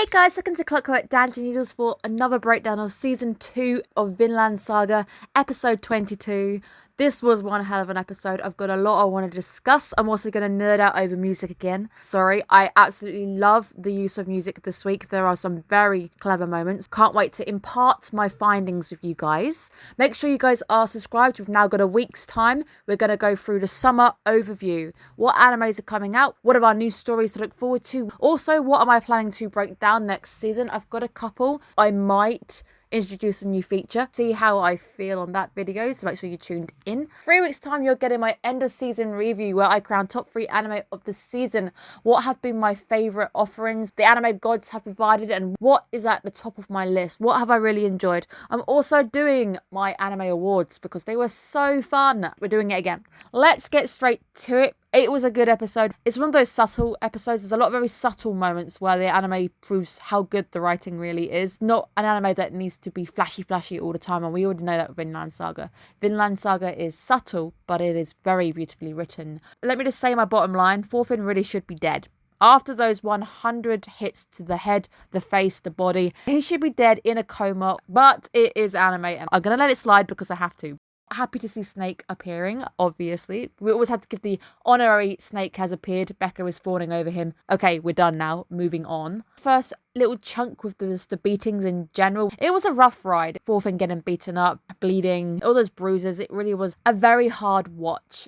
Hey guys, welcome to Clockwork Noodles for another breakdown of Season 2 of Vinland Saga, Episode 22. This was one hell of an episode. I've got a lot I want to discuss. I'm also going to nerd out over music again. Sorry, I absolutely love the use of music this week. There are some very clever moments. Can't wait to impart my findings with you guys. Make sure you guys are subscribed. We've now got a week's time. We're going to go through the summer overview. What animes are coming out? What are our new stories to look forward to? Also, what am I planning to break down next season? I've got a couple. I might introduce a new feature, see how I feel on that video, so make sure you're tuned in. 3 weeks time you're getting my end of season review where I crown top 3 anime of the season, what have been my favourite offerings the anime gods have provided, and what is at the top of my list, what have I really enjoyed. I'm also doing my anime awards because they were so fun. We're doing it again. Let's get straight to it. It was a good episode. It's one of those subtle episodes. There's a lot of very subtle moments where the anime proves how good the writing really is. Not an anime that needs to be flashy all the time, and we already know that with Vinland Saga. Vinland Saga is subtle, but it is very beautifully written. Let me just say my bottom line. Thorfinn really should be dead. After those 100 hits to the head, the face, the body, he should be dead in a coma, but it is anime, and I'm going to let it slide because I have to. Happy to see Snake appearing, obviously. We always had to give the honorary Snake has appeared. Becca is fawning over him. Okay, we're done now. Moving on. First little chunk with the beatings in general. It was a rough ride. Thorfinn getting beaten up, bleeding, all those bruises. It really was a very hard watch.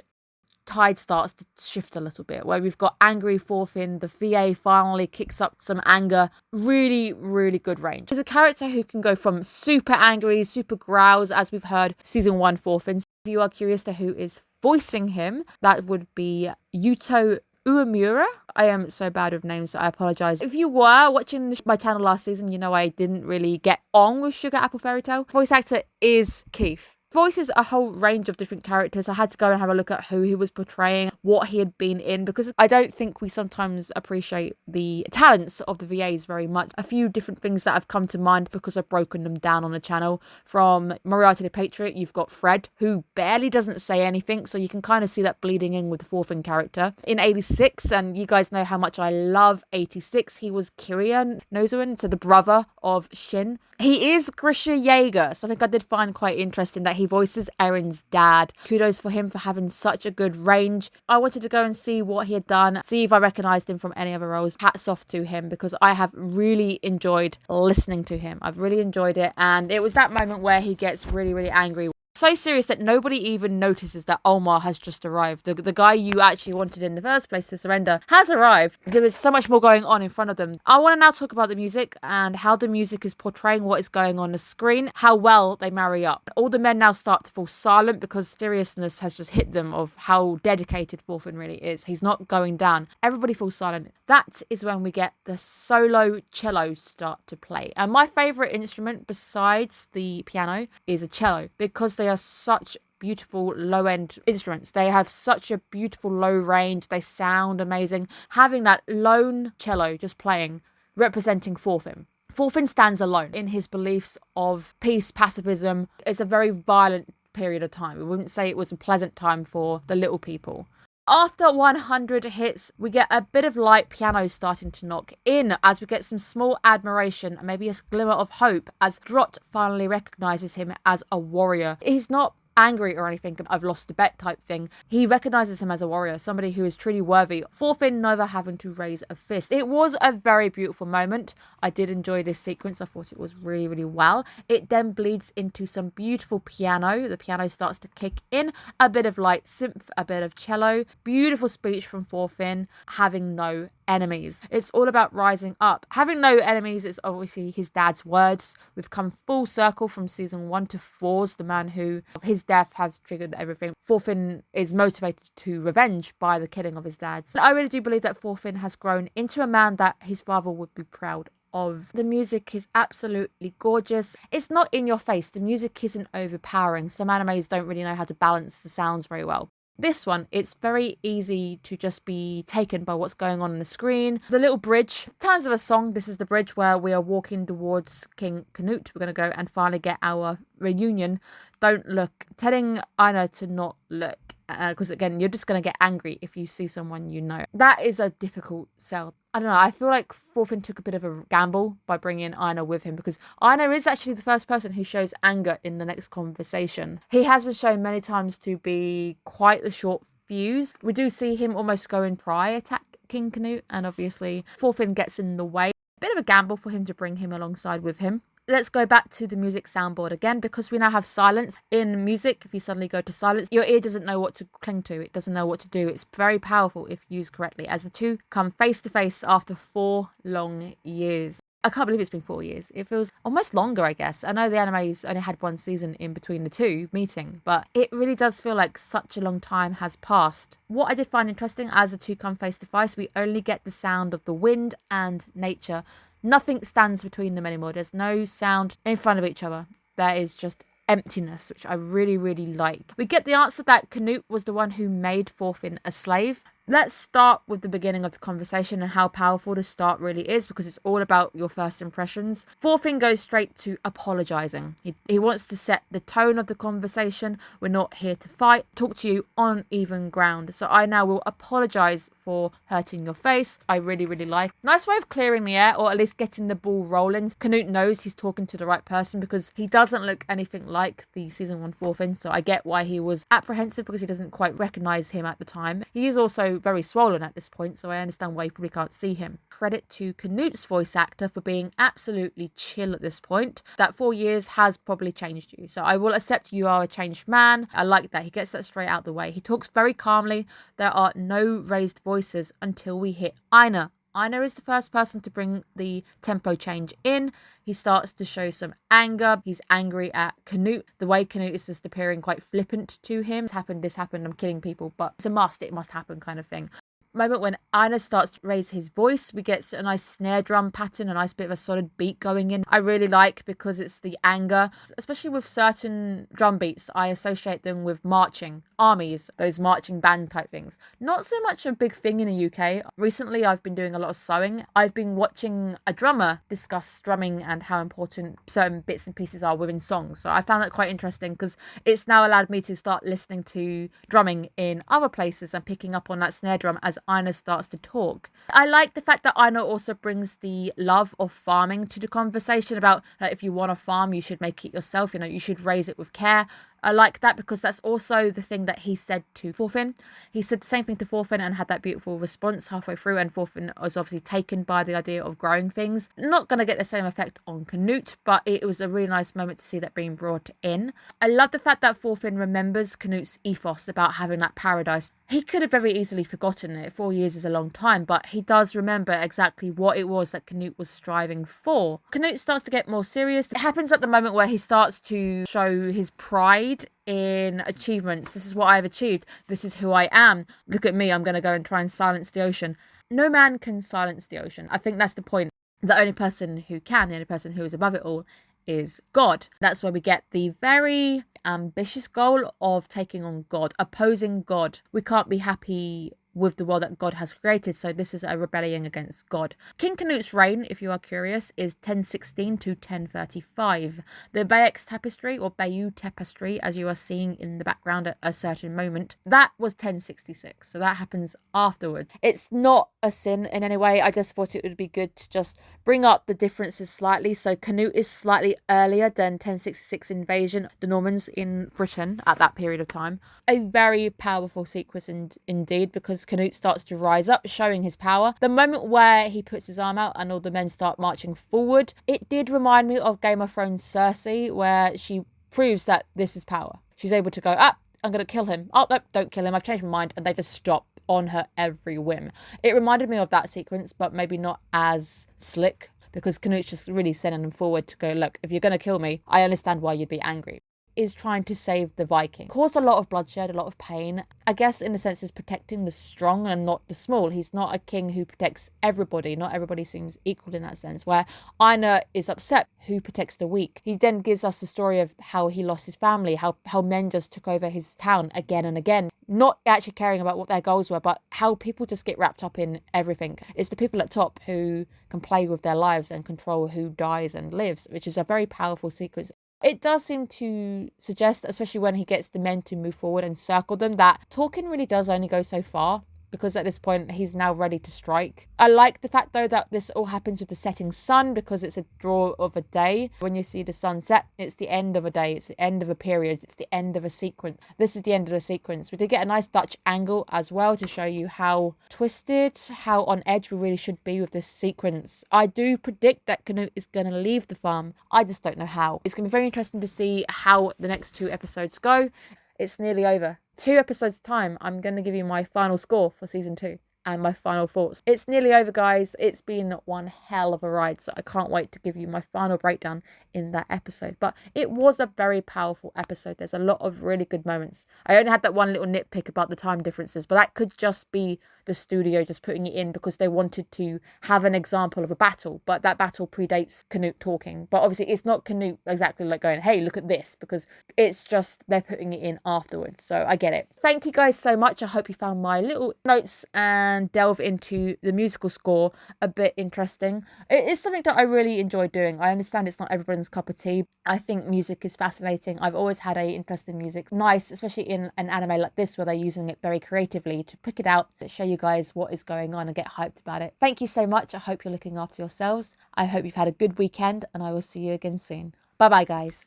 Tide starts to shift a little bit where we've got angry Thorfinn. The VA finally kicks up some anger. Really good range. He's a character who can go from super angry, super growls, as we've heard season 1 Thorfinn. If you are curious to who is voicing him, that would be Yuto Uemura. I am so bad with names, so I apologise. If you were watching my channel last season, you know I didn't really get on with Sugar Apple Fairy Tale. Voice actor is Keith. Voices a whole range of different characters. I had to go and have a look at who he was portraying, what he had been in, because I don't think we sometimes appreciate the talents of the VAs very much. A few different things that have come to mind because I've broken them down on the channel. From Moriarty the Patriot, you've got Fred, who barely doesn't say anything, so you can kind of see that bleeding in with the Thorfinn character. In 86, and you guys know how much I love 86, he was Kirya Nozoin, so the brother of Shin. He is Grisha Jaeger, something I did find quite interesting that he voices Erin's dad. Kudos for him for having such a good range. I wanted to go and see what he had done, see if I recognised him from any other roles. Hats off to him because I have really enjoyed listening to him. I've really enjoyed it, and it was that moment where he gets really angry. So serious that nobody even notices that Omar has just arrived. The guy you actually wanted in the first place to surrender has arrived. There is so much more going on in front of them. I want to now talk about the music and how the music is portraying what is going on the screen, how well they marry up. All the men now start to fall silent because seriousness has just hit them of how dedicated Thorfinn really is. He's not going down. Everybody falls silent. That is when we get the solo cello start to play. And my favourite instrument besides the piano is a cello because they are such beautiful low-end instruments. They have such a beautiful low range. They sound amazing. Having that lone cello just playing, representing Thorfinn. Thorfinn stands alone in his beliefs of peace, pacifism. It's a very violent period of time. We wouldn't say it was a pleasant time for the little people. After 100 hits, we get a bit of light piano starting to knock in as we get some small admiration and maybe a glimmer of hope as Drott finally recognises him as a warrior. He's not angry or anything, I've lost the bet type thing. He recognises him as a warrior, somebody who is truly worthy. Thorfinn never having to raise a fist. It was a very beautiful moment. I did enjoy this sequence. I thought it was really well. It then bleeds into some beautiful piano. The piano starts to kick in. A bit of light synth, a bit of cello. Beautiful speech from Thorfinn, having no enemies. It's all about rising up. Having no enemies is obviously his dad's words. We've come full circle from season 1 to 4's the man who his death has triggered everything. Thorfinn is motivated to revenge by the killing of his dad. I really do believe that Thorfinn has grown into a man that his father would be proud of. The music is absolutely gorgeous. It's not in your face. The music isn't overpowering. Some animes don't really know how to balance the sounds very well. This one, it's very easy to just be taken by what's going on the screen. The little bridge, tons of a song. This is the bridge where we are walking towards King Canute. We're going to go and finally get our reunion. Don't look. Telling Aina to not look. Because again, you're just going to get angry if you see someone you know. That is a difficult sell. I don't know, I feel like Thorfinn took a bit of a gamble by bringing Einar with him, because Einar is actually the first person who shows anger in the next conversation. He has been shown many times to be quite a short fuse. We do see him almost go and try attack King Canute, and obviously Thorfinn gets in the way. Bit of a gamble for him to bring him alongside with him. Let's go back to the music soundboard again, because we now have silence. In music, if you suddenly go to silence, your ear doesn't know what to cling to. It doesn't know what to do. It's very powerful if used correctly, as the two come face to face after 4 long years. I can't believe it's been 4 years. It feels almost longer, I guess. I know the anime's only had 1 season in between the two meeting, but it really does feel like such a long time has passed. What I did find interesting, as the two come face to face, we only get the sound of the wind and nature. Nothing stands between them anymore. There's no sound in front of each other. There is just emptiness, which I really, really like. We get the answer that Canute was the one who made Thorfinn a slave. Let's start with the beginning of the conversation and how powerful the start really is, because it's all about your first impressions. Thorfinn goes straight to apologising. He wants to set the tone of the conversation. We're not here to fight. Talk to you on even ground. So I now will apologise for hurting your face. I really, really like. Nice way of clearing the air, or at least getting the ball rolling. Canute knows he's talking to the right person, because he doesn't look anything like the season 1 Thorfinn. So I get why he was apprehensive, because he doesn't quite recognise him at the time. He is also very swollen at this point, so I understand why you probably can't see him. Credit to Canute's voice actor for being absolutely chill at this point. That 4 years has probably changed you, so I will accept you are a changed man. I like that. He gets that straight out the way. He talks very calmly. There are no raised voices until we hit Einar. Einar is the first person to bring the tempo change in. He starts to show some anger. He's angry at Canute. The way Canute is just appearing quite flippant to him. This happened, I'm killing people, but it's a must, it must happen kind of thing. Moment when Einar starts to raise his voice, we get a nice snare drum pattern, a nice bit of a solid beat going in. I really like, because it's the anger, especially with certain drum beats. I associate them with marching armies, those marching band type things. Not so much a big thing in the UK. Recently, I've been doing a lot of sewing. I've been watching a drummer discuss drumming and how important certain bits and pieces are within songs. So I found that quite interesting, because it's now allowed me to start listening to drumming in other places and picking up on that snare drum as Einar starts to talk. I like the fact that Einar also brings the love of farming to the conversation about if you want to farm, you should make it yourself. You should raise it with care. I like that, because that's also the thing that he said to Thorfinn. He said the same thing to Thorfinn and had that beautiful response halfway through, and Thorfinn was obviously taken by the idea of growing things. Not going to get the same effect on Canute, but it was a really nice moment to see that being brought in. I love the fact that Thorfinn remembers Canute's ethos about having that paradise. He could have very easily forgotten it. 4 years is a long time, but he does remember exactly what it was that Canute was striving for. Canute starts to get more serious. It happens at the moment where he starts to show his pride in achievements. This is what I've achieved. This is who I am. Look at me. I'm going to go and try and silence the ocean. No man can silence the ocean. I think that's the point. The only person who can, the only person who is above it all, is God. That's where we get the very ambitious goal of taking on God, opposing God. We can't be happy with the world that God has created, so this is a rebellion against God. King Canute's reign, if you are curious, is 1016 to 1035. The Bayeux tapestry, or Bayeux tapestry, as you are seeing in the background at a certain moment, that was 1066, so that happens afterwards. It's not a sin in any way. I just thought it would be good to just bring up the differences slightly. So Canute is slightly earlier than 1066 invasion, the Normans in Britain at that period of time. A very powerful sequence indeed, because Canute starts to rise up, showing his power. The moment where he puts his arm out and all the men start marching forward, it did remind me of Game of Thrones Cersei, where she proves that this is power. She's able to go, I'm going to kill him. Oh, no, don't kill him. I've changed my mind. And they just stop on her every whim. It reminded me of that sequence, but maybe not as slick, because Canute's just really sending them forward to go, look, if you're going to kill me, I understand why you'd be angry. Is trying to save the Viking. Caused a lot of bloodshed, a lot of pain. I guess in a sense is protecting the strong and not the small. He's not a king who protects everybody. Not everybody seems equal in that sense, where Einar is upset. Who protects the weak? He then gives us the story of how he lost his family, how men just took over his town again and again. Not actually caring about what their goals were, but how people just get wrapped up in everything. It's the people at top who can play with their lives and control who dies and lives, which is a very powerful sequence. It does seem to suggest, especially when he gets the men to move forward and circle them, that talking really does only go so far, because at this point he's now ready to strike. I like the fact though that this all happens with the setting sun, because it's a draw of a day. When you see the sun set, it's the end of a day, it's the end of a period, it's the end of a sequence. This is the end of a sequence. We did get a nice Dutch angle as well to show you how twisted, how on edge we really should be with this sequence. I do predict that Canute is going to leave the farm. I just don't know how. It's going to be very interesting to see how the next 2 episodes go. It's nearly over. 2 episodes time, I'm going to give you my final score for season 2 and my final thoughts. It's nearly over, guys. It's been one hell of a ride, so I can't wait to give you my final breakdown in that episode. But it was a very powerful episode. There's a lot of really good moments. I only had that one little nitpick about the time differences, but that could just be the studio just putting it in because they wanted to have an example of a battle, but that battle predates Canute talking. But obviously it's not Canute exactly like going, hey, look at this, because it's just they're putting it in afterwards. So I get it. Thank you guys so much. I hope you found my little notes and delve into the musical score a bit interesting. It is something that I really enjoy doing. I understand it's not everyone's cup of tea. I think music is fascinating. I've always had a interest in music. Nice, especially in an anime like this where they're using it very creatively to pick it out, to show you guys what is going on and get hyped about it. Thank you so much. I hope you're looking after yourselves. I hope you've had a good weekend, and I will see you again soon. Bye bye, guys.